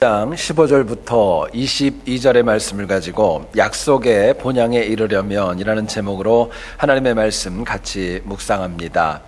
장 15절부터 22절의 말씀을 가지고 약속의 본향에 이르려면 이라는 제목으로 하나님의 말씀 같이 묵상합니다.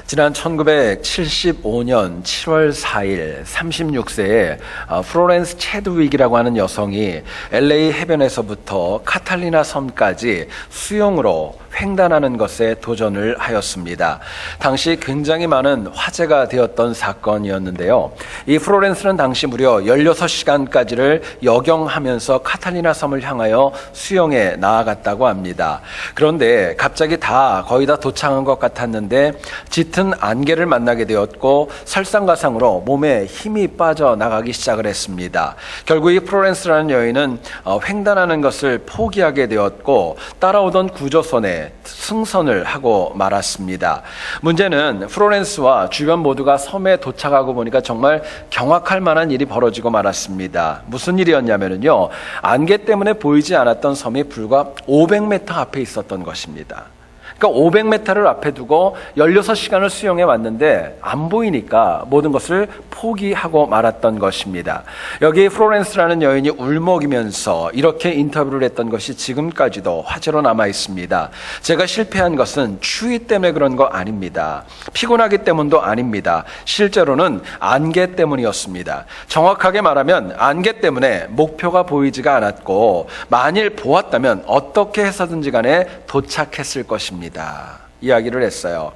지난 1975년 7월 4일 36세의 플로렌스 체드윅이라고 하는 여성이 LA 해변에서부터 카탈리나 섬까지 수영으로 횡단하는 것에 도전을 하였습니다. 당시 굉장히 많은 화제가 되었던 사건이었는데요. 이 플로렌스는 당시 무려 16시간까지를 역영하면서 카탈리나 섬을 향하여 수영에 나아갔다고 합니다. 그런데 갑자기 거의 다 도착한 것 같았는데 짙은 안개를 만나게 되었고 설상가상으로 몸에 힘이 빠져나가기 시작을 했습니다. 결국 이 플로렌스라는 여인은 횡단하는 것을 포기하게 되었고 따라오던 구조선에 승선을 하고 말았습니다. 문제는 플로렌스와 주변 모두가 섬에 도착하고 보니까 정말 경악할 만한 일이 벌어지고 말았습니다. 무슨 일이었냐면요, 안개 때문에 보이지 않았던 섬이 불과 500m 앞에 있었던 것입니다. 그러니까 500m를 앞에 두고 16시간을 수영해 왔는데 안 보이니까 모든 것을 포기하고 말았던 것입니다. 여기 플로렌스라는 여인이 울먹이면서 이렇게 인터뷰를 했던 것이 지금까지도 화제로 남아 있습니다. 제가 실패한 것은 추위 때문에 그런 거 아닙니다. 피곤하기 때문도 아닙니다. 실제로는 안개 때문이었습니다. 정확하게 말하면 안개 때문에 목표가 보이지가 않았고 만일 보았다면 어떻게 해서든지 간에 도착했을 것입니다. 이야기를 했어요.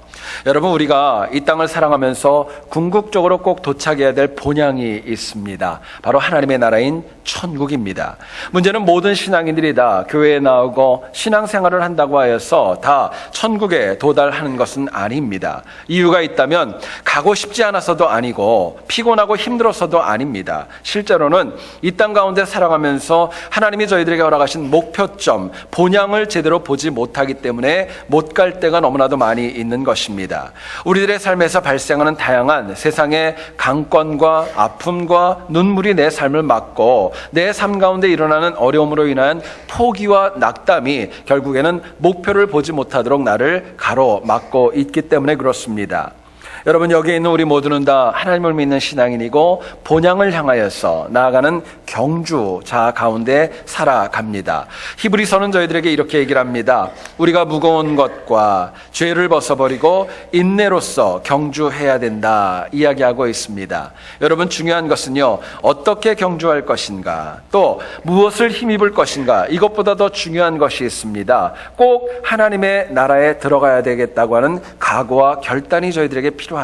여러분, 우리가 이 땅을 살아가면서 궁극적으로 꼭 도착해야 될 본향이 있습니다. 바로 하나님의 나라인 천국입니다. 문제는 모든 신앙인들이 다 교회에 나오고 신앙생활을 한다고 하여서 다 천국에 도달하는 것은 아닙니다. 이유가 있다면 가고 싶지 않아서도 아니고 피곤하고 힘들어서도 아닙니다. 실제로는 이 땅 가운데 살아가면서 하나님이 저희들에게 허락하신 목표점, 본향을 제대로 보지 못하기 때문에 못 갈 때가 너무나도 많이 있는 것입니다. 우리들의 삶에서 발생하는 다양한 세상의 강권과 아픔과 눈물이 내 삶을 막고 내 삶 가운데 일어나는 어려움으로 인한 포기와 낙담이 결국에는 목표를 보지 못하도록 나를 가로막고 있기 때문에 그렇습니다. 여러분, 여기에 있는 우리 모두는 다 하나님을 믿는 신앙인이고 본향을 향하여서 나아가는 경주자 가운데 살아갑니다. 히브리서는 저희들에게 이렇게 얘기를 합니다. 우리가 무거운 것과 죄를 벗어버리고 인내로서 경주해야 된다 이야기하고 있습니다. 여러분, 중요한 것은요, 어떻게 경주할 것인가, 또 무엇을 힘입을 것인가, 이것보다 더 중요한 것이 있습니다. 꼭 하나님의 나라에 들어가야 되겠다고 하는 각오와 결단이 저희들에게 필요합니다.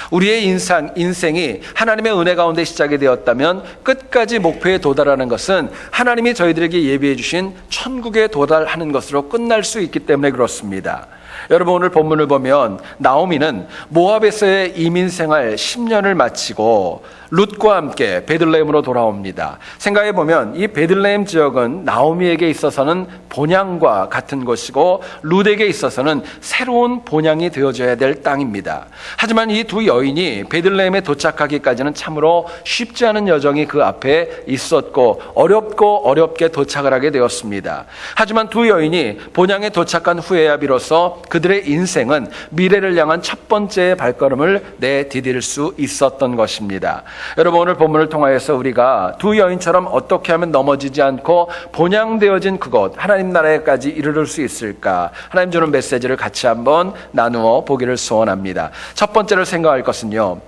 우리의 인생이 하나님의 은혜 가운데 시작이 되었다면 끝까지 목표에 도달하는 것은 하나님이 저희들에게 예비해 주신 천국에 도달하는 것으로 끝날 수 있기 때문에 그렇습니다. 여러분, 오늘 본문을 보면 나오미는 모압에서의 이민 생활 10년을 마치고 룻과 함께 베들레헴으로 돌아옵니다. 생각해 보면 이 베들레헴 지역은 나오미에게 있어서는 본향과 같은 곳이고 룻에게 있어서는 새로운 본향이 되어져야 될 땅입니다. 하지만 이 두 여인이 베들레헴에 도착하기까지는 참으로 쉽지 않은 여정이 그 앞에 있었고 어렵게 도착을 하게 되었습니다. 하지만 두 여인이 본향에 도착한 후에야 비로소 그들의 인생은 미래를 향한 첫 번째 발걸음을 내디딜 수 있었던 것입니다. 여러분, 오늘 본문을 통하여서 우리가 두 여인처럼 어떻게 하면 넘어지지 않고 본향되어진 그곳 하나님 나라에까지 이르를 수 있을까, 하나님 주는 메시지를 같이 한번 나누어 보기를 소원합니다. 첫 번째로 생각할 것은요,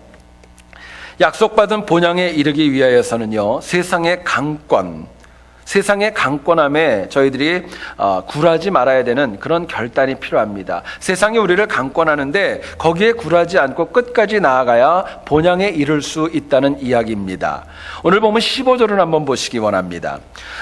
약속받은 본향에 이르기 위하여서는요, 세상의 강권함에 저희들이 굴하지 말아야 되는 그런 결단이 필요합니다. 세상이 우리를 강권하는데 거기에 굴하지 않고 끝까지 나아가야 본향에 이를 수 있다는 이야기입니다. 오늘 보면 15절을 한번 보시기 원합니다.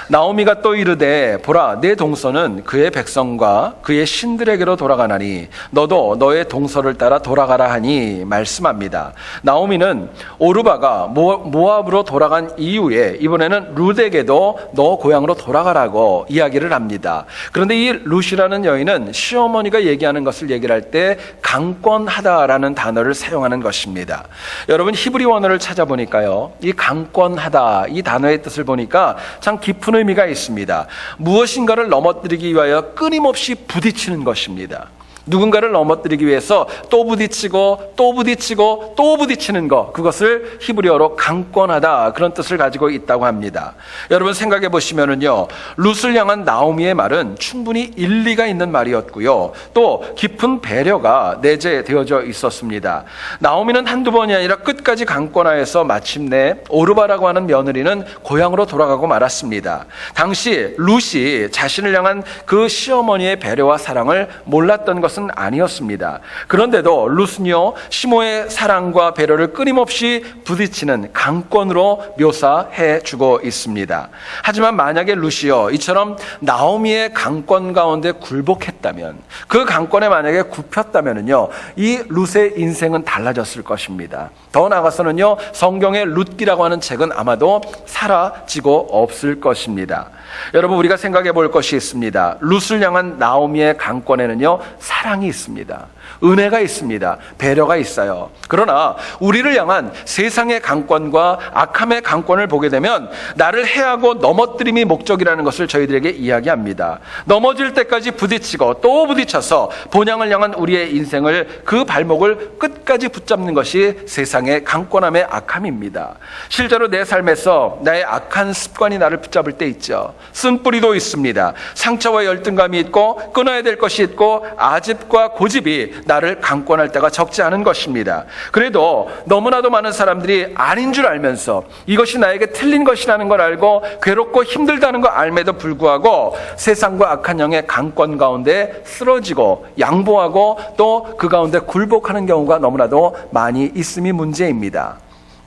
나오미가 또 이르되 보라, 내 동서는 그의 백성과 그의 신들에게로 돌아가나니 너도 너의 동서를 따라 돌아가라 하니 말씀합니다. 나오미는 오르바가 모압으로 돌아간 이후에 이번에는 룻에게도 너 고향으로 돌아가라고 이야기를 합니다. 그런데 이 룻이라는 여인은 시어머니가 얘기하는 것을 얘기를 할 때 강권하다라는 단어를 사용하는 것입니다. 여러분, 히브리 원어를 찾아보니까요, 이 강권하다 이 단어의 뜻을 보니까 참 깊은 의미가 있습니다. 무엇인가를 넘어뜨리기 위하여 끊임없이 부딪히는 것입니다. 누군가를 넘어뜨리기 위해서 또 부딪히고 또 부딪히고 또 부딪히는 것, 그것을 히브리어로 강권하다, 그런 뜻을 가지고 있다고 합니다. 여러분 생각해 보시면은요, 룻을 향한 나오미의 말은 충분히 일리가 있는 말이었고요, 또 깊은 배려가 내재되어져 있었습니다. 나오미는 한두 번이 아니라 끝까지 강권하여서 마침내 오르바라고 하는 며느리는 고향으로 돌아가고 말았습니다. 당시 룻이 자신을 향한 그 시어머니의 배려와 사랑을 몰랐던 것은 아니었습니다. 그런데도 룻은요, 시모의 사랑과 배려를 끊임없이 부딪히는 강권으로 묘사해 주고 있습니다. 하지만 만약에 룻이요, 이처럼 나오미의 강권 가운데 굴복했다면, 그 강권에 만약에 굽혔다면요, 이 룻의 인생은 달라졌을 것입니다. 더 나아가서는요, 성경의 룻기라고 하는 책은 아마도 사라지고 없을 것입니다. 여러분, 우리가 생각해 볼 것이 있습니다. 룻을 향한 나오미의 강권에는요, 사랑이 있습니다. 은혜가 있습니다. 배려가 있어요. 그러나 우리를 향한 세상의 강권과 악함의 강권을 보게 되면 나를 해하고 넘어뜨림이 목적이라는 것을 저희들에게 이야기합니다. 넘어질 때까지 부딪히고 또 부딪혀서 본향을 향한 우리의 인생을, 그 발목을 끝까지 붙잡는 것이 세상의 강권함의 악함입니다. 실제로 내 삶에서 나의 악한 습관이 나를 붙잡을 때 있죠. 쓴뿌리도 있습니다. 상처와 열등감이 있고 끊어야 될 것이 있고 아집과 고집이 나를 강권할 때가 적지 않은 것입니다. 그래도 너무나도 많은 사람들이 아닌 줄 알면서 이것이 나에게 틀린 것이라는 걸 알고 괴롭고 힘들다는 걸 알매도 불구하고 세상과 악한 영의 강권 가운데 쓰러지고 양보하고 또 그 가운데 굴복하는 경우가 너무나도 많이 있음이 문제입니다.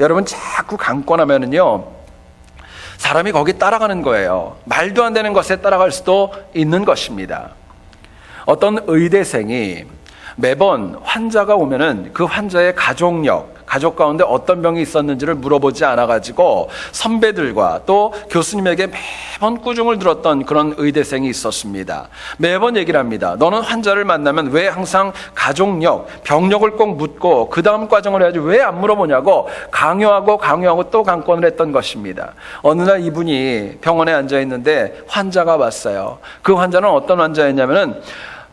여러분, 자꾸 강권하면은요, 사람이 거기 따라가는 거예요. 말도 안 되는 것에 따라갈 수도 있는 것입니다. 어떤 의대생이 매번 환자가 오면은 그 환자의 가족 가운데 어떤 병이 있었는지를 물어보지 않아가지고 선배들과 또 교수님에게 매번 꾸중을 들었던 그런 의대생이 있었습니다. 매번 얘기를 합니다. 너는 환자를 만나면 왜 항상 가족력, 병력을 꼭 묻고 그 다음 과정을 해야지 왜 안 물어보냐고 강요하고 또 강권을 했던 것입니다. 어느 날 이분이 병원에 앉아 있는데 환자가 왔어요. 그 환자는 어떤 환자였냐면은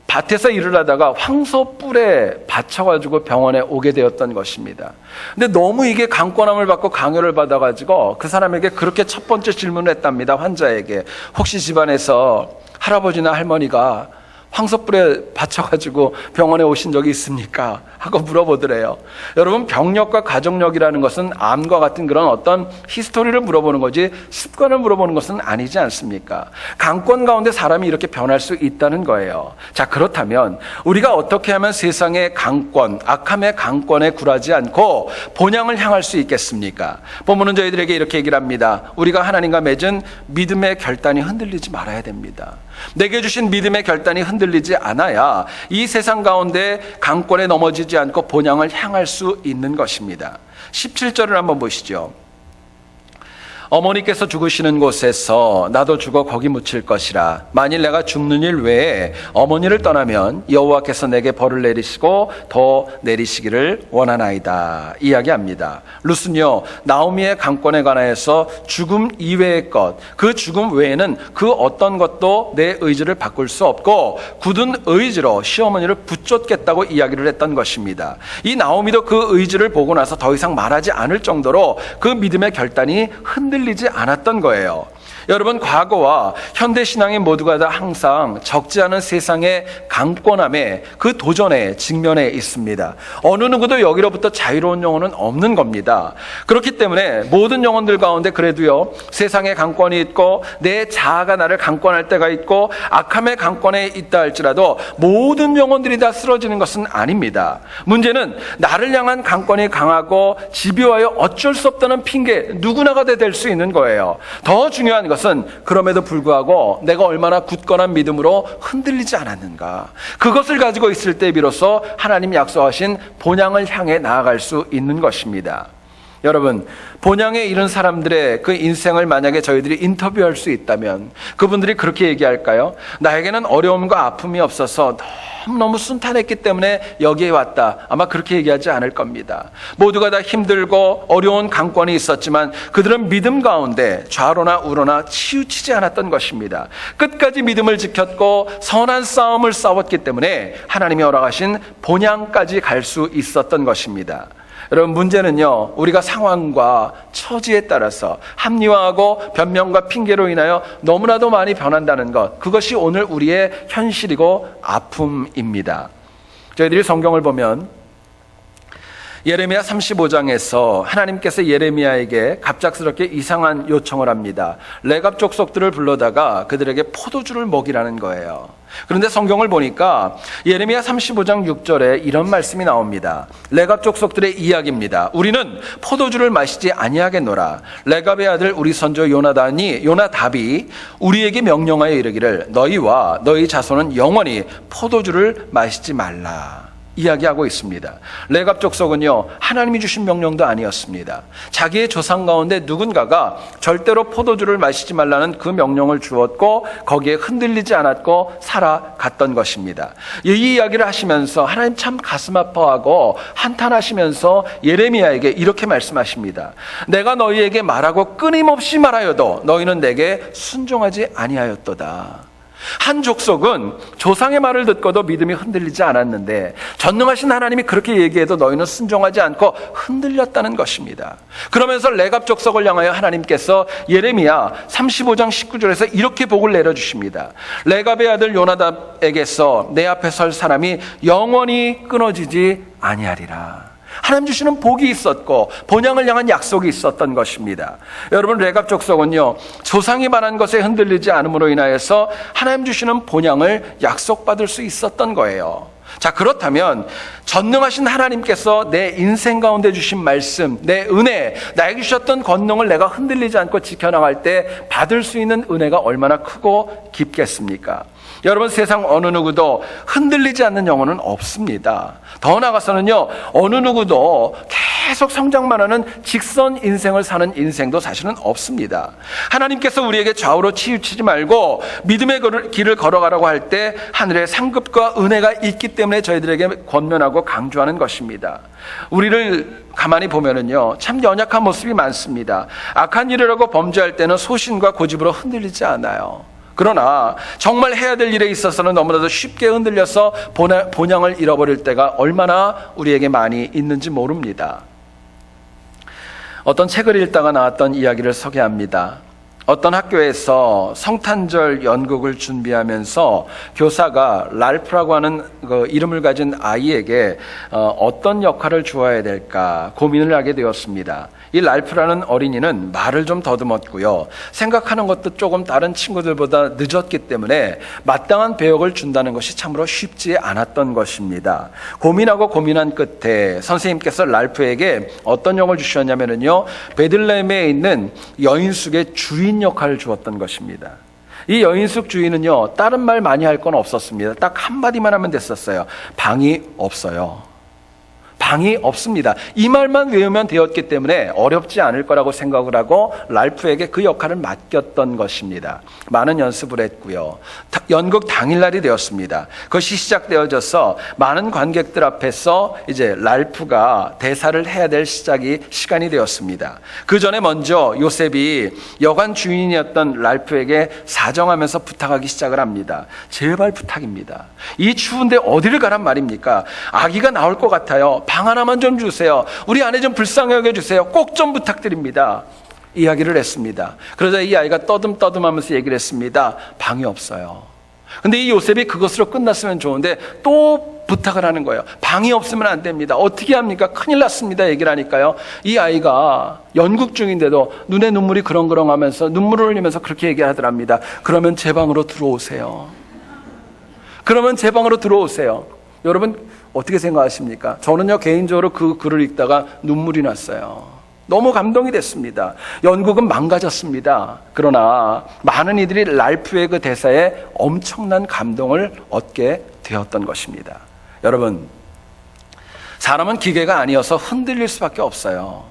밭에서 일을 하다가 황소뿔에 받쳐가지고 병원에 오게 되었던 것입니다. 근데 너무 이게 강권함을 받고 강요를 받아가지고 그 사람에게 그렇게 첫 번째 질문을 했답니다. 환자에게. 혹시 집안에서 할아버지나 할머니가 황소뿔에 받쳐가지고 병원에 오신 적이 있습니까? 하고 물어보더래요. 여러분, 병력과 가족력이라는 것은 암과 같은 그런 어떤 히스토리를 물어보는 거지 습관을 물어보는 것은 아니지 않습니까? 강권 가운데 사람이 이렇게 변할 수 있다는 거예요. 자, 그렇다면 우리가 어떻게 하면 세상의 강권, 악함의 강권에 굴하지 않고 본향을 향할 수 있겠습니까? 본문은 저희들에게 이렇게 얘기를 합니다. 우리가 하나님과 맺은 믿음의 결단이 흔들리지 말아야 됩니다. 내게 주신 믿음의 결단이 흔들리지 않아야 이 세상 가운데 강권에 넘어지지 않고 본향을 향할 수 있는 것입니다. 17절을 한번 보시죠. 어머니께서 죽으시는 곳에서 나도 죽어 거기 묻힐 것이라. 만일 내가 죽는 일 외에 어머니를 떠나면 여호와께서 내게 벌을 내리시고 더 내리시기를 원하나이다. 이야기합니다. 룻은요, 나오미의 강권에 관하여서 죽음 이외의 것, 그 죽음 외에는 그 어떤 것도 내 의지를 바꿀 수 없고 굳은 의지로 시어머니를 붙잡겠다고 이야기를 했던 것입니다. 이 나오미도 그 의지를 보고 나서 더 이상 말하지 않을 정도로 그 믿음의 결단이 흔들리지 않았던 거예요. 여러분, 과거와 현대신앙의 모두가 다 항상 적지 않은 세상의 강권함에, 그 도전에 직면해 있습니다. 어느 누구도 여기로부터 자유로운 영혼은 없는 겁니다. 그렇기 때문에 모든 영혼들 가운데 그래도요, 세상의 강권이 있고 내 자아가 나를 강권할 때가 있고 악함의 강권에 있다 할지라도 모든 영혼들이 다 쓰러지는 것은 아닙니다. 문제는 나를 향한 강권이 강하고 집요하여 어쩔 수 없다는 핑계, 누구나가 될 수 있는 거예요. 더 중요한 것은 그럼에도 불구하고 내가 얼마나 굳건한 믿음으로 흔들리지 않았는가, 그것을 가지고 있을 때 비로소 하나님 약속하신 본향을 향해 나아갈 수 있는 것입니다. 여러분, 본향에 이른 사람들의 그 인생을 만약에 저희들이 인터뷰할 수 있다면 그분들이 그렇게 얘기할까요? 나에게는 어려움과 아픔이 없어서 너무너무 순탄했기 때문에 여기에 왔다. 아마 그렇게 얘기하지 않을 겁니다. 모두가 다 힘들고 어려운 강권이 있었지만 그들은 믿음 가운데 좌로나 우로나 치우치지 않았던 것입니다. 끝까지 믿음을 지켰고 선한 싸움을 싸웠기 때문에 하나님이 허락하신 본향까지 갈 수 있었던 것입니다. 여러분, 문제는요, 우리가 상황과 처지에 따라서 합리화하고 변명과 핑계로 인하여 너무나도 많이 변한다는 것, 그것이 오늘 우리의 현실이고 아픔입니다. 저희들이 성경을 보면 예레미야 35장에서 하나님께서 예레미야에게 갑작스럽게 이상한 요청을 합니다. 레갑 족속들을 불러다가 그들에게 포도주를 먹이라는 거예요. 그런데 성경을 보니까 예레미야 35장 6절에 이런 말씀이 나옵니다. 레갑 족속들의 이야기입니다. 우리는 포도주를 마시지 아니하겠노라. 레갑의 아들 우리 선조 요나답이 우리에게 명령하여 이르기를 너희와 너희 자손은 영원히 포도주를 마시지 말라. 이야기하고 있습니다. 레갑 족속은요, 하나님이 주신 명령도 아니었습니다. 자기의 조상 가운데 누군가가 절대로 포도주를 마시지 말라는 그 명령을 주었고 거기에 흔들리지 않았고 살아갔던 것입니다. 이 이야기를 하시면서 하나님 참 가슴 아파하고 한탄하시면서 예레미야에게 이렇게 말씀하십니다. 내가 너희에게 말하고 끊임없이 말하여도 너희는 내게 순종하지 아니하였도다. 한 족속은 조상의 말을 듣고도 믿음이 흔들리지 않았는데 전능하신 하나님이 그렇게 얘기해도 너희는 순종하지 않고 흔들렸다는 것입니다. 그러면서 레갑 족속을 향하여 하나님께서 예레미야 35장 19절에서 이렇게 복을 내려주십니다. 레갑의 아들 요나답에게서 내 앞에 설 사람이 영원히 끊어지지 아니하리라. 하나님 주시는 복이 있었고 본향을 향한 약속이 있었던 것입니다. 여러분, 레갑 족속은요, 조상이 말한 것에 흔들리지 않음으로 인하여서 하나님 주시는 본향을 약속받을 수 있었던 거예요. 자, 그렇다면 전능하신 하나님께서 내 인생 가운데 주신 말씀, 내 은혜, 나에게 주셨던 권능을 내가 흔들리지 않고 지켜나갈 때 받을 수 있는 은혜가 얼마나 크고 깊겠습니까? 여러분, 세상 어느 누구도 흔들리지 않는 영혼은 없습니다. 더 나아가서는요, 어느 누구도 계속 성장만 하는 직선 인생을 사는 인생도 사실은 없습니다. 하나님께서 우리에게 좌우로 치우치지 말고 믿음의 길을 걸어가라고 할 때 하늘의 상급과 은혜가 있기 때문에 저희들에게 권면하고 강조하는 것입니다. 우리를 가만히 보면은요, 참 연약한 모습이 많습니다. 악한 일을 하고 범죄할 때는 소신과 고집으로 흔들리지 않아요. 그러나 정말 해야 될 일에 있어서는 너무나도 쉽게 흔들려서 본향을 잃어버릴 때가 얼마나 우리에게 많이 있는지 모릅니다. 어떤 책을 읽다가 나왔던 이야기를 소개합니다. 어떤 학교에서 성탄절 연극을 준비하면서 교사가 랄프라고 하는 그 이름을 가진 아이에게 어떤 역할을 주어야 될까 고민을 하게 되었습니다. 이 랄프라는 어린이는 말을 좀 더듬었고요, 생각하는 것도 조금 다른 친구들보다 늦었기 때문에 마땅한 배역을 준다는 것이 참으로 쉽지 않았던 것입니다. 고민하고 고민한 끝에 선생님께서 랄프에게 어떤 역을 주셨냐면요, 베들레헴에 있는 여인숙의 주인 역할을 주었던 것입니다. 이 여인숙 주인은요, 다른 말 많이 할 건 없었습니다. 딱 한마디만 하면 됐었어요. 방이 없어요. 방이 없습니다. 이 말만 외우면 되었기 때문에 어렵지 않을 거라고 생각을 하고 랄프에게 그 역할을 맡겼던 것입니다. 많은 연습을 했고요. 연극 당일날이 되었습니다. 그것이 시작되어져서 많은 관객들 앞에서 이제 랄프가 대사를 해야 될 시간이 되었습니다. 그 전에 먼저 요셉이 여관 주인이었던 랄프에게 사정하면서 부탁하기 시작을 합니다. 제발 부탁입니다. 이 추운데 어디를 가란 말입니까? 아기가 나올 것 같아요. 방 하나만 좀 주세요. 우리 아내 좀 불쌍히 여겨주세요. 꼭 좀 부탁드립니다. 이야기를 했습니다. 그러자 이 아이가 떠듬떠듬하면서 얘기를 했습니다. 방이 없어요. 근데 이 요셉이 그것으로 끝났으면 좋은데 또 부탁을 하는 거예요. 방이 없으면 안 됩니다. 어떻게 합니까? 큰일 났습니다. 얘기를 하니까요, 이 아이가 연극 중인데도 눈에 눈물이 그렁그렁하면서 눈물을 흘리면서 그렇게 얘기하더랍니다. 그러면 제 방으로 들어오세요. 그러면 제 방으로 들어오세요. 여러분, 어떻게 생각하십니까? 저는요, 개인적으로 그 글을 읽다가 눈물이 났어요. 너무 감동이 됐습니다. 연극은 망가졌습니다. 그러나 많은 이들이 랄프의 그 대사에 엄청난 감동을 얻게 되었던 것입니다. 여러분, 사람은 기계가 아니어서 흔들릴 수밖에 없어요.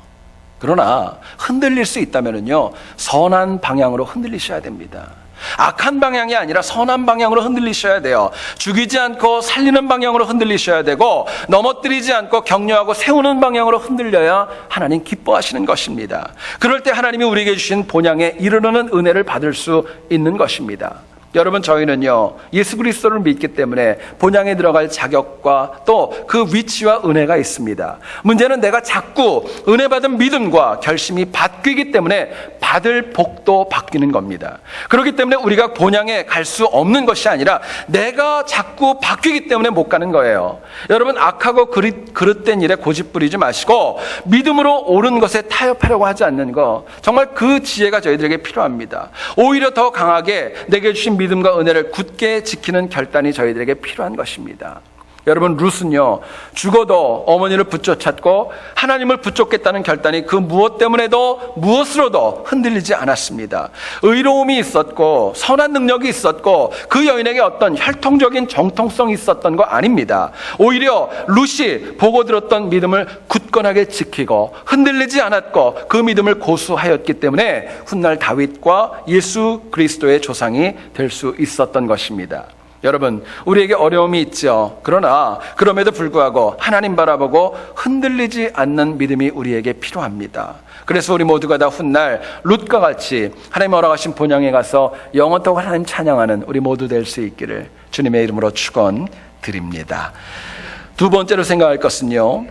그러나 흔들릴 수 있다면요, 선한 방향으로 흔들리셔야 됩니다. 악한 방향이 아니라 선한 방향으로 흔들리셔야 돼요. 죽이지 않고 살리는 방향으로 흔들리셔야 되고, 넘어뜨리지 않고 격려하고 세우는 방향으로 흔들려야 하나님 기뻐하시는 것입니다. 그럴 때 하나님이 우리에게 주신 본향에 이르르는 은혜를 받을 수 있는 것입니다. 여러분, 저희는요, 예수 그리스도를 믿기 때문에 본향에 들어갈 자격과 또 그 위치와 은혜가 있습니다. 문제는 내가 자꾸 은혜 받은 믿음과 결심이 바뀌기 때문에 받을 복도 바뀌는 겁니다. 그렇기 때문에 우리가 본향에 갈 수 없는 것이 아니라 내가 자꾸 바뀌기 때문에 못 가는 거예요. 여러분, 악하고 그릇된 일에 고집 부리지 마시고 믿음으로 옳은 것에 타협하려고 하지 않는 거, 정말 그 지혜가 저희들에게 필요합니다. 오히려 더 강하게 내게 주신 믿음과 은혜를 굳게 지키는 결단이 저희들에게 필요한 것입니다. 여러분, 룻은요, 죽어도 어머니를 붙쫓았고 하나님을 붙잡겠다는 결단이 그 무엇 때문에도 무엇으로도 흔들리지 않았습니다. 의로움이 있었고 선한 능력이 있었고 그 여인에게 어떤 혈통적인 정통성이 있었던 거 아닙니다. 오히려 룻이 보고 들었던 믿음을 굳건하게 지키고 흔들리지 않았고 그 믿음을 고수하였기 때문에 훗날 다윗과 예수 그리스도의 조상이 될 수 있었던 것입니다. 여러분, 우리에게 어려움이 있죠. 그러나 그럼에도 불구하고 하나님 바라보고 흔들리지 않는 믿음이 우리에게 필요합니다. 그래서 우리 모두가 다 훗날 룻과 같이 하나님 허락하신 본향에 가서 영원토록 하나님 찬양하는 우리 모두 될 수 있기를 주님의 이름으로 축원드립니다. 두 번째로 생각할 것은요,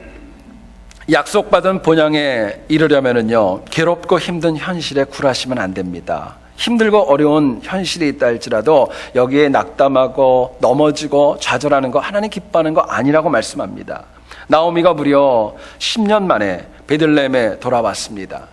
약속받은 본향에 이르려면은요, 괴롭고 힘든 현실에 굴하시면 안 됩니다. 힘들고 어려운 현실이 있다 할지라도 여기에 낙담하고 넘어지고 좌절하는 거 하나님 기뻐하는 거 아니라고 말씀합니다. 나오미가 무려 10년 만에 베들레헴에 돌아왔습니다.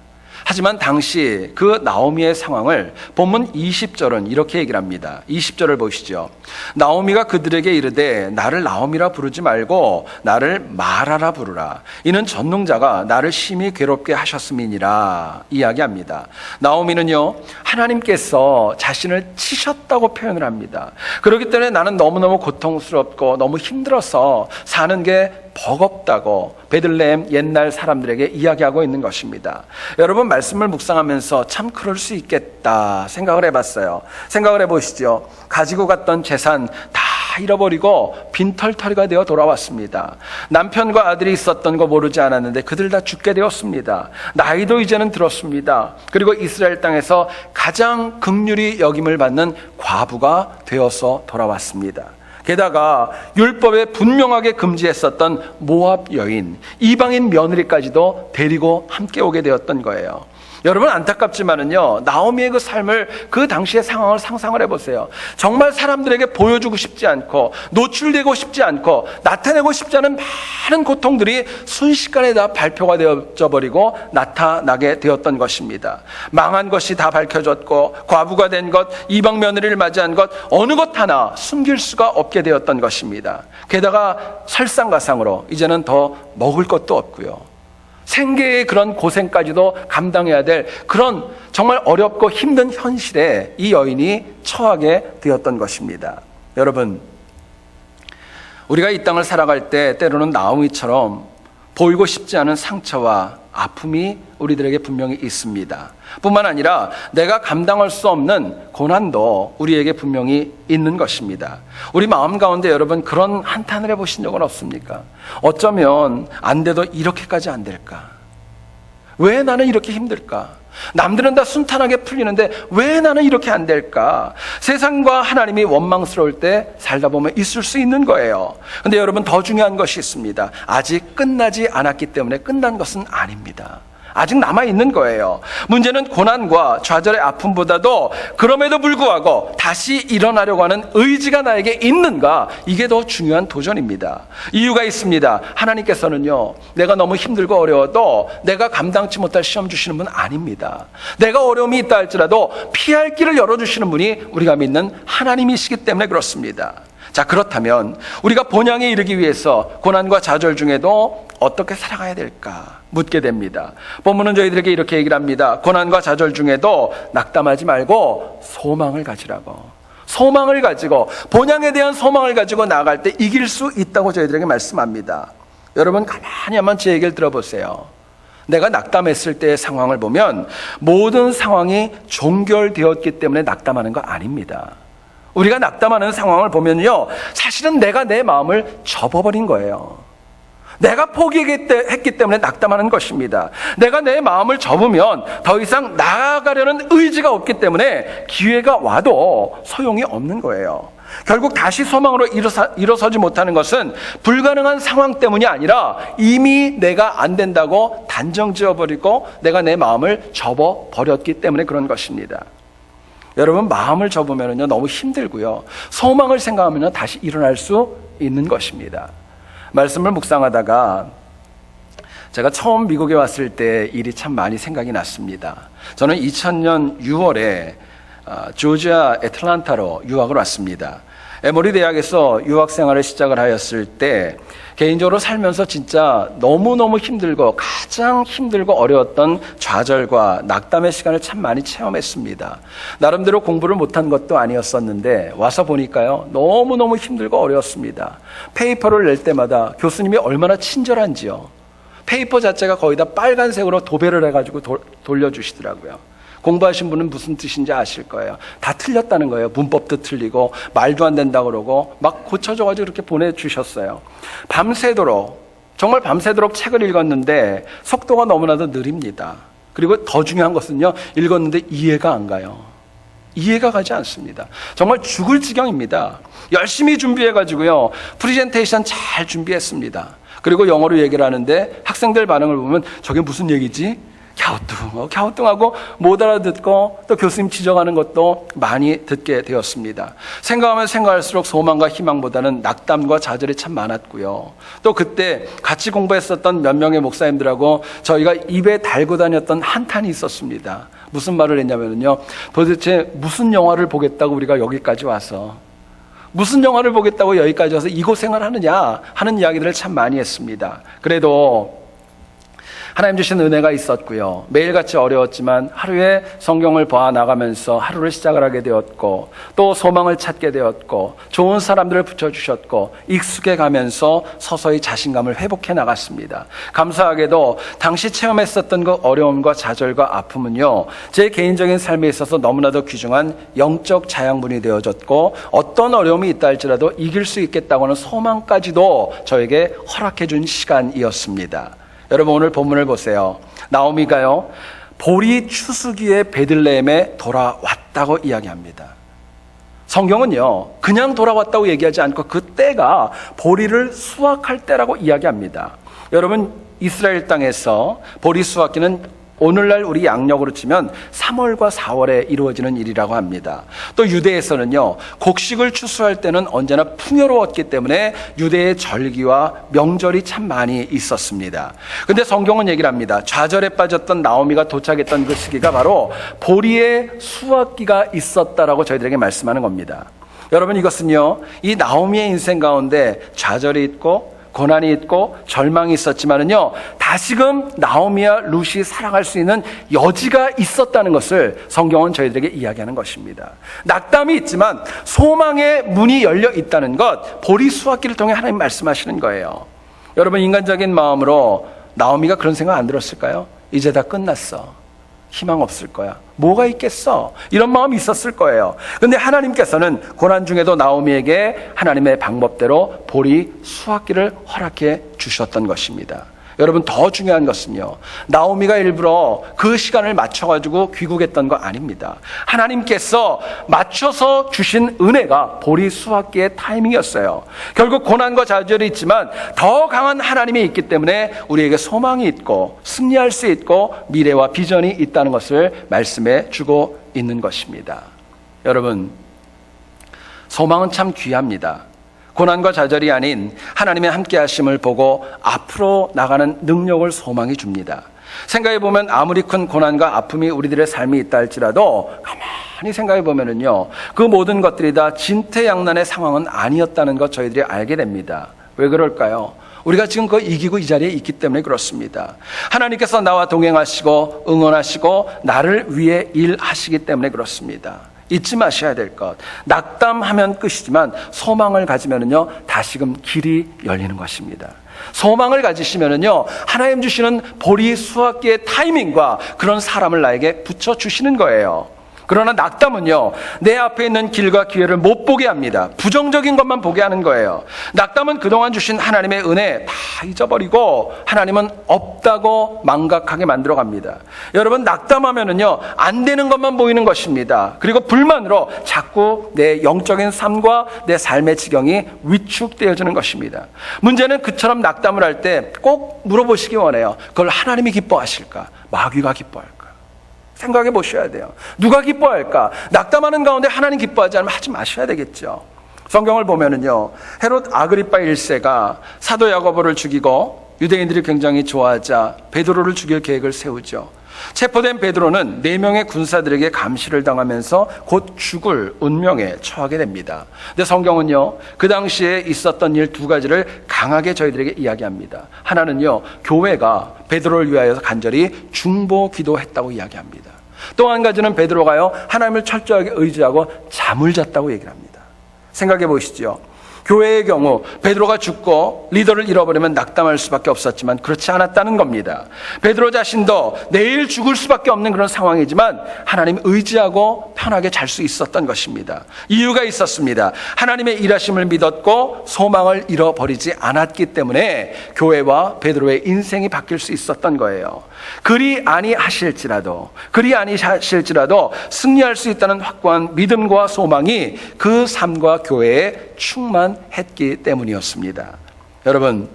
하지만 당시 그 나오미의 상황을 본문 20절은 이렇게 얘기를 합니다. 20절을 보시죠. 나오미가 그들에게 이르되 나를 나오미라 부르지 말고 나를 마라라 부르라. 이는 전능자가 나를 심히 괴롭게 하셨음이니라 이야기합니다. 나오미는요, 하나님께서 자신을 치셨다고 표현을 합니다. 그렇기 때문에 나는 너무너무 고통스럽고 너무 힘들어서 사는 게 버겁다고 베들레헴 옛날 사람들에게 이야기하고 있는 것입니다. 여러분, 말씀을 묵상하면서 참 그럴 수 있겠다 생각을 해봤어요. 생각을 해보시죠. 가지고 갔던 재산 다 잃어버리고 빈털터리가 되어 돌아왔습니다. 남편과 아들이 있었던 거 모르지 않았는데 그들 다 죽게 되었습니다. 나이도 이제는 들었습니다. 그리고 이스라엘 땅에서 가장 긍휼히 여김을 받는 과부가 되어서 돌아왔습니다. 게다가 율법에 분명하게 금지했었던 모압 여인, 이방인 며느리까지도 데리고 함께 오게 되었던 거예요. 여러분, 안타깝지만은요, 나오미의 그 삶을, 그 당시의 상황을 상상을 해보세요. 정말 사람들에게 보여주고 싶지 않고 노출되고 싶지 않고 나타내고 싶지 않은 많은 고통들이 순식간에 다 발표가 되어져 버리고 나타나게 되었던 것입니다. 망한 것이 다 밝혀졌고 과부가 된 것, 이방 며느리를 맞이한 것, 어느 것 하나 숨길 수가 없게 되었던 것입니다. 게다가 설상가상으로 이제는 더 먹을 것도 없고요, 생계의 그런 고생까지도 감당해야 될 그런 정말 어렵고 힘든 현실에 이 여인이 처하게 되었던 것입니다. 여러분, 우리가 이 땅을 살아갈 때 때로는 나오미처럼 보이고 싶지 않은 상처와 아픔이 우리들에게 분명히 있습니다. 뿐만 아니라 내가 감당할 수 없는 고난도 우리에게 분명히 있는 것입니다. 우리 마음 가운데 여러분, 그런 한탄을 해보신 적은 없습니까? 어쩌면 안 돼도 이렇게까지 안 될까? 왜 나는 이렇게 힘들까? 남들은 다 순탄하게 풀리는데 왜 나는 이렇게 안 될까? 세상과 하나님이 원망스러울 때 살다 보면 있을 수 있는 거예요. 근데 여러분, 더 중요한 것이 있습니다. 아직 끝나지 않았기 때문에 끝난 것은 아닙니다. 아직 남아있는 거예요. 문제는 고난과 좌절의 아픔보다도 그럼에도 불구하고 다시 일어나려고 하는 의지가 나에게 있는가, 이게 더 중요한 도전입니다. 이유가 있습니다. 하나님께서는요, 내가 너무 힘들고 어려워도 내가 감당치 못할 시험 주시는 분 아닙니다. 내가 어려움이 있다 할지라도 피할 길을 열어주시는 분이 우리가 믿는 하나님이시기 때문에 그렇습니다. 자, 그렇다면 우리가 본향에 이르기 위해서 고난과 좌절 중에도 어떻게 살아가야 될까 묻게 됩니다. 본문은 저희들에게 이렇게 얘기를 합니다. 고난과 좌절 중에도 낙담하지 말고 소망을 가지라고. 소망을 가지고, 본향에 대한 소망을 가지고 나아갈 때 이길 수 있다고 저희들에게 말씀합니다. 여러분, 가만히 한번 제 얘기를 들어보세요. 내가 낙담했을 때의 상황을 보면 모든 상황이 종결되었기 때문에 낙담하는 거 아닙니다. 우리가 낙담하는 상황을 보면요, 사실은 내가 내 마음을 접어버린 거예요. 내가 포기했기 때문에 낙담하는 것입니다. 내가 내 마음을 접으면 더 이상 나아가려는 의지가 없기 때문에 기회가 와도 소용이 없는 거예요. 결국 다시 소망으로 일어서지 못하는 것은 불가능한 상황 때문이 아니라 이미 내가 안 된다고 단정지어버리고 내가 내 마음을 접어버렸기 때문에 그런 것입니다. 여러분, 마음을 접으면요 너무 힘들고요, 소망을 생각하면 다시 일어날 수 있는 것입니다. 말씀을 묵상하다가 제가 처음 미국에 왔을 때 일이 참 많이 생각이 났습니다. 저는 2000년 6월에 조지아 애틀란타로 유학을 왔습니다. 에모리 대학에서 유학 생활을 시작을 하였을 때 개인적으로 살면서 진짜 너무너무 힘들고 가장 힘들고 어려웠던 좌절과 낙담의 시간을 참 많이 체험했습니다. 나름대로 공부를 못한 것도 아니었었는데 와서 보니까요 너무너무 힘들고 어려웠습니다. 페이퍼를 낼 때마다 교수님이 얼마나 친절한지요. 페이퍼 자체가 거의 다 빨간색으로 도배를 해가지고 돌려주시더라고요. 공부하신 분은 무슨 뜻인지 아실 거예요. 다 틀렸다는 거예요. 문법도 틀리고 말도 안 된다고 그러고 막 고쳐줘가지고 이렇게 보내주셨어요. 밤새도록, 정말 밤새도록 책을 읽었는데 속도가 너무나도 느립니다. 그리고 더 중요한 것은요, 읽었는데 이해가 안 가요. 이해가 가지 않습니다. 정말 죽을 지경입니다. 열심히 준비해가지고요 프리젠테이션 잘 준비했습니다. 그리고 영어로 얘기를 하는데 학생들 반응을 보면 저게 무슨 얘기지? 갸우뚱하고 못 알아듣고 또 교수님 지적하는 것도 많이 듣게 되었습니다. 생각하면 생각할수록 소망과 희망보다는 낙담과 좌절이 참 많았고요. 또 그때 같이 공부했었던 몇 명의 목사님들하고 저희가 입에 달고 다녔던 한탄이 있었습니다. 무슨 말을 했냐면요, 도대체 무슨 영화를 보겠다고 우리가 여기까지 와서, 무슨 영화를 보겠다고 여기까지 와서 이 고생을 하느냐 하는 이야기들을 참 많이 했습니다. 그래도 하나님 주신 은혜가 있었고요, 매일같이 어려웠지만 하루에 성경을 보아 나가면서 하루를 시작을 하게 되었고 또 소망을 찾게 되었고 좋은 사람들을 붙여주셨고 익숙해 가면서 서서히 자신감을 회복해 나갔습니다. 감사하게도 당시 체험했었던 그 어려움과 좌절과 아픔은요 제 개인적인 삶에 있어서 너무나도 귀중한 영적 자양분이 되어졌고 어떤 어려움이 있다 할지라도 이길 수 있겠다고 하는 소망까지도 저에게 허락해 준 시간이었습니다. 여러분, 오늘 본문을 보세요. 나오미가요 보리 추수기에 베들레헴에 돌아왔다고 이야기합니다. 성경은요 그냥 돌아왔다고 얘기하지 않고 그 때가 보리를 수확할 때라고 이야기합니다. 여러분, 이스라엘 땅에서 보리 수확기는 오늘날 우리 양력으로 치면 3월과 4월에 이루어지는 일이라고 합니다. 또 유대에서는요 곡식을 추수할 때는 언제나 풍요로웠기 때문에 유대의 절기와 명절이 참 많이 있었습니다. 근데 성경은 얘기를 합니다. 좌절에 빠졌던 나오미가 도착했던 그 시기가 바로 보리의 수확기가 있었다라고 저희들에게 말씀하는 겁니다. 여러분, 이것은요 이 나오미의 인생 가운데 좌절이 있고 고난이 있고 절망이 있었지만은요 다시금 나오미와 룻이 살아갈 수 있는 여지가 있었다는 것을 성경은 저희들에게 이야기하는 것입니다. 낙담이 있지만 소망의 문이 열려 있다는 것, 보리 수확기를 통해 하나님 말씀하시는 거예요. 여러분, 인간적인 마음으로 나오미가 그런 생각 안 들었을까요? 이제 다 끝났어, 희망 없을 거야, 뭐가 있겠어, 이런 마음이 있었을 거예요. 그런데 하나님께서는 고난 중에도 나오미에게 하나님의 방법대로 보리 수확기를 허락해 주셨던 것입니다. 여러분, 더 중요한 것은요 나오미가 일부러 그 시간을 맞춰가지고 귀국했던 거 아닙니다. 하나님께서 맞춰서 주신 은혜가 보리 수확기의 타이밍이었어요. 결국 고난과 좌절이 있지만 더 강한 하나님이 있기 때문에 우리에게 소망이 있고 승리할 수 있고 미래와 비전이 있다는 것을 말씀해 주고 있는 것입니다. 여러분, 소망은 참 귀합니다. 고난과 좌절이 아닌 하나님의 함께 하심을 보고 앞으로 나가는 능력을 소망이 줍니다. 생각해 보면 아무리 큰 고난과 아픔이 우리들의 삶에 있다 할지라도 가만히 생각해 보면은요 그 모든 것들이 다 진퇴양난의 상황은 아니었다는 것 저희들이 알게 됩니다. 왜 그럴까요? 우리가 지금 그 이기고 이 자리에 있기 때문에 그렇습니다. 하나님께서 나와 동행하시고 응원하시고 나를 위해 일하시기 때문에 그렇습니다. 잊지 마셔야 될 것, 낙담하면 끝이지만 소망을 가지면은요 다시금 길이 열리는 것입니다. 소망을 가지시면은요, 하나님 주시는 보리 수확기의 타이밍과 그런 사람을 나에게 붙여주시는 거예요. 그러나 낙담은요, 내 앞에 있는 길과 기회를 못 보게 합니다. 부정적인 것만 보게 하는 거예요. 낙담은 그동안 주신 하나님의 은혜 다 잊어버리고 하나님은 없다고 망각하게 만들어 갑니다. 여러분, 낙담하면은요, 안 되는 것만 보이는 것입니다. 그리고 불만으로 자꾸 내 영적인 삶과 내 삶의 지경이 위축되어지는 것입니다. 문제는 그처럼 낙담을 할 때 꼭 물어보시기 원해요. 그걸 하나님이 기뻐하실까? 마귀가 기뻐할까? 생각해 보셔야 돼요. 누가 기뻐할까? 낙담하는 가운데 하나님 기뻐하지 않으면 하지 마셔야 되겠죠. 성경을 보면은요, 헤롯 아그리파 1세가 사도 야고보를 죽이고 유대인들이 굉장히 좋아하자 베드로를 죽일 계획을 세우죠. 체포된 베드로는 4명의 군사들에게 감시를 당하면서 곧 죽을 운명에 처하게 됩니다. 근데 성경은요, 그 당시에 있었던 일 2가지를 강하게 저희들에게 이야기합니다. 하나는요, 교회가 베드로를 위하여 간절히 중보 기도했다고 이야기합니다. 또 한 가지는 베드로가요, 하나님을 철저하게 의지하고 잠을 잤다고 얘기를 합니다. 생각해 보시죠. 교회의 경우 베드로가 죽고 리더를 잃어버리면 낙담할 수밖에 없었지만 그렇지 않았다는 겁니다. 베드로 자신도 내일 죽을 수밖에 없는 그런 상황이지만 하나님 의지하고 편하게 잘 수 있었던 것입니다. 이유가 있었습니다. 하나님의 일하심을 믿었고 소망을 잃어버리지 않았기 때문에 교회와 베드로의 인생이 바뀔 수 있었던 거예요. 그리 아니하실지라도 승리할 수 있다는 확고한 믿음과 소망이 그 삶과 교회에 충만했기 때문이었습니다. 여러분,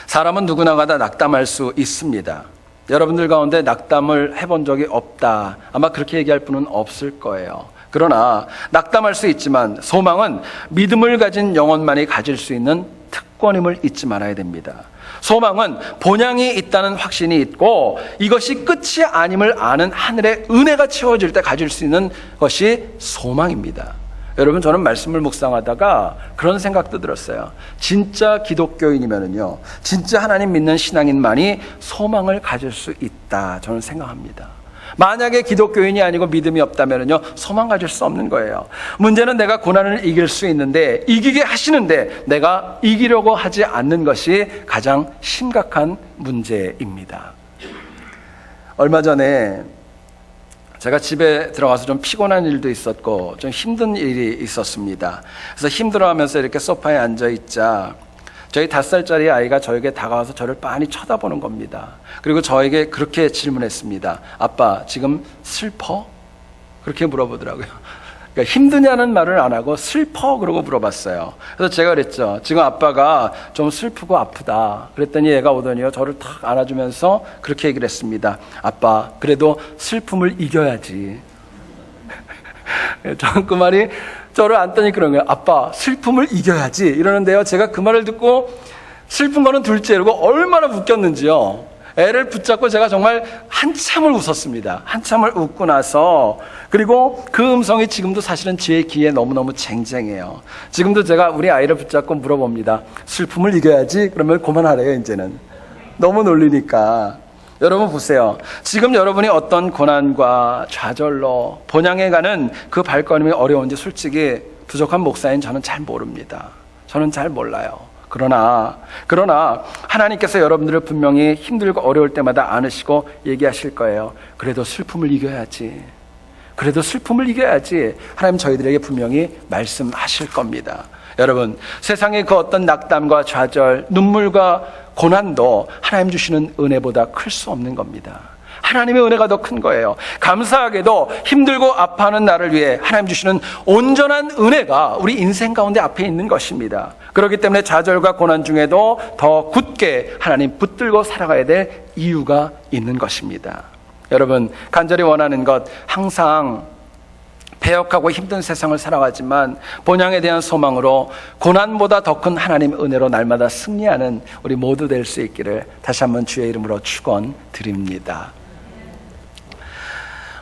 사람은 누구나가 다 낙담할 수 있습니다. 여러분들 가운데 낙담을 해본 적이 없다, 아마 그렇게 얘기할 분은 없을 거예요. 그러나 낙담할 수 있지만 소망은 믿음을 가진 영혼만이 가질 수 있는 특권임을 잊지 말아야 됩니다. 소망은 본향이 있다는 확신이 있고 이것이 끝이 아님을 아는 하늘의 은혜가 채워질 때 가질 수 있는 것이 소망입니다. 여러분, 저는 말씀을 묵상하다가 그런 생각도 들었어요. 진짜 기독교인이면은요, 진짜 하나님 믿는 신앙인만이 소망을 가질 수 있다, 저는 생각합니다. 만약에 기독교인이 아니고 믿음이 없다면은요, 소망 가질 수 없는 거예요. 문제는 내가 고난을 이길 수 있는데, 이기게 하시는데 내가 이기려고 하지 않는 것이 가장 심각한 문제입니다. 얼마 전에 제가 집에 들어가서 좀 피곤한 일도 있었고 좀 힘든 일이 있었습니다. 그래서 힘들어하면서 이렇게 소파에 앉아있자 저희 5살짜리 아이가 저에게 다가와서 저를 빤히 쳐다보는 겁니다. 그리고 저에게 그렇게 질문했습니다. 아빠, 지금 슬퍼? 그렇게 물어보더라고요. 그러니까 힘드냐는 말을 안 하고 슬퍼? 그러고 물어봤어요. 그래서 제가 그랬죠. 지금 아빠가 좀 슬프고 아프다. 그랬더니 얘가 오더니요, 저를 탁 안아주면서 그렇게 얘기를 했습니다. 아빠, 그래도 슬픔을 이겨야지. 저는 그 말이 저를 안더니 그런 거예요. 아빠, 슬픔을 이겨야지. 이러는데요, 제가 그 말을 듣고 슬픈 거는 둘째 이러고 얼마나 웃겼는지요. 애를 붙잡고 제가 정말 한참을 웃었습니다. 한참을 웃고 나서, 그리고 그 음성이 지금도 사실은 제 귀에 너무너무 쟁쟁해요. 지금도 제가 우리 아이를 붙잡고 물어봅니다. 슬픔을 이겨야지? 그러면 그만하래요, 이제는. 너무 놀리니까. 여러분 보세요. 지금 여러분이 어떤 고난과 좌절로 본향에 가는 그 발걸음이 어려운지 솔직히 부족한 목사인 저는 잘 모릅니다. 저는 잘 몰라요. 그러나 하나님께서 여러분들을 분명히 힘들고 어려울 때마다 안으시고 얘기하실 거예요. 그래도 슬픔을 이겨야지. 하나님 저희들에게 분명히 말씀하실 겁니다. 여러분, 세상의 그 어떤 낙담과 좌절, 눈물과 고난도 하나님 주시는 은혜보다 클 수 없는 겁니다. 하나님의 은혜가 더 큰 거예요. 감사하게도 힘들고 아파하는 나를 위해 하나님 주시는 온전한 은혜가 우리 인생 가운데 앞에 있는 것입니다. 그렇기 때문에 좌절과 고난 중에도 더 굳게 하나님 붙들고 살아가야 될 이유가 있는 것입니다. 여러분, 간절히 원하는 것, 항상 패역하고 힘든 세상을 살아가지만 본향에 대한 소망으로 고난보다 더 큰 하나님의 은혜로 날마다 승리하는 우리 모두 될 수 있기를 다시 한번 주의 이름으로 축원드립니다.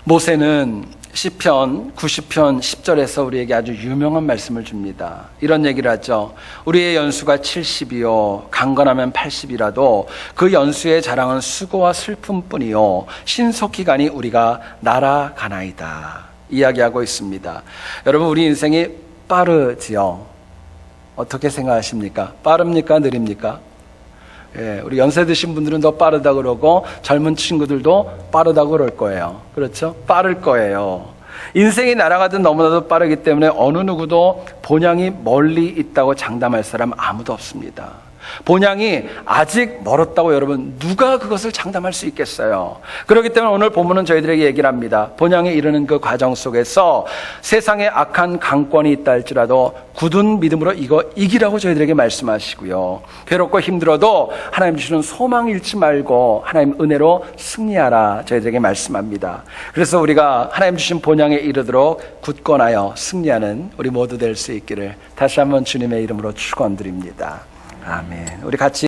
모세는 시편 90편 10절에서 우리에게 아주 유명한 말씀을 줍니다. 이런 얘기를 하죠. 우리의 연수가 70이요 강건하면 80이라도 그 연수의 자랑은 수고와 슬픔뿐이요 신속히 가니 우리가 날아가나이다 이야기하고 있습니다. 여러분, 우리 인생이 빠르지요. 어떻게 생각하십니까? 빠릅니까? 느립니까? 예, 우리 연세 드신 분들은 더 빠르다 그러고 젊은 친구들도 빠르다고 그럴 거예요. 그렇죠? 빠를 거예요. 인생이 날아가듯 너무나도 빠르기 때문에 어느 누구도 본향이 멀리 있다고 장담할 사람 아무도 없습니다. 본향이 아직 멀었다고 여러분 누가 그것을 장담할 수 있겠어요? 그렇기 때문에 오늘 본문은 저희들에게 얘기를 합니다. 본향에 이르는 그 과정 속에서 세상에 악한 강권이 있다 할지라도 굳은 믿음으로 이거 이기라고 저희들에게 말씀하시고요. 괴롭고 힘들어도 하나님 주시는 소망 잃지 말고 하나님 은혜로 승리하라 저희들에게 말씀합니다. 그래서 우리가 하나님 주신 본향에 이르도록 굳건하여 승리하는 우리 모두 될 수 있기를 다시 한번 주님의 이름으로 축원드립니다. 아멘. 우리 같이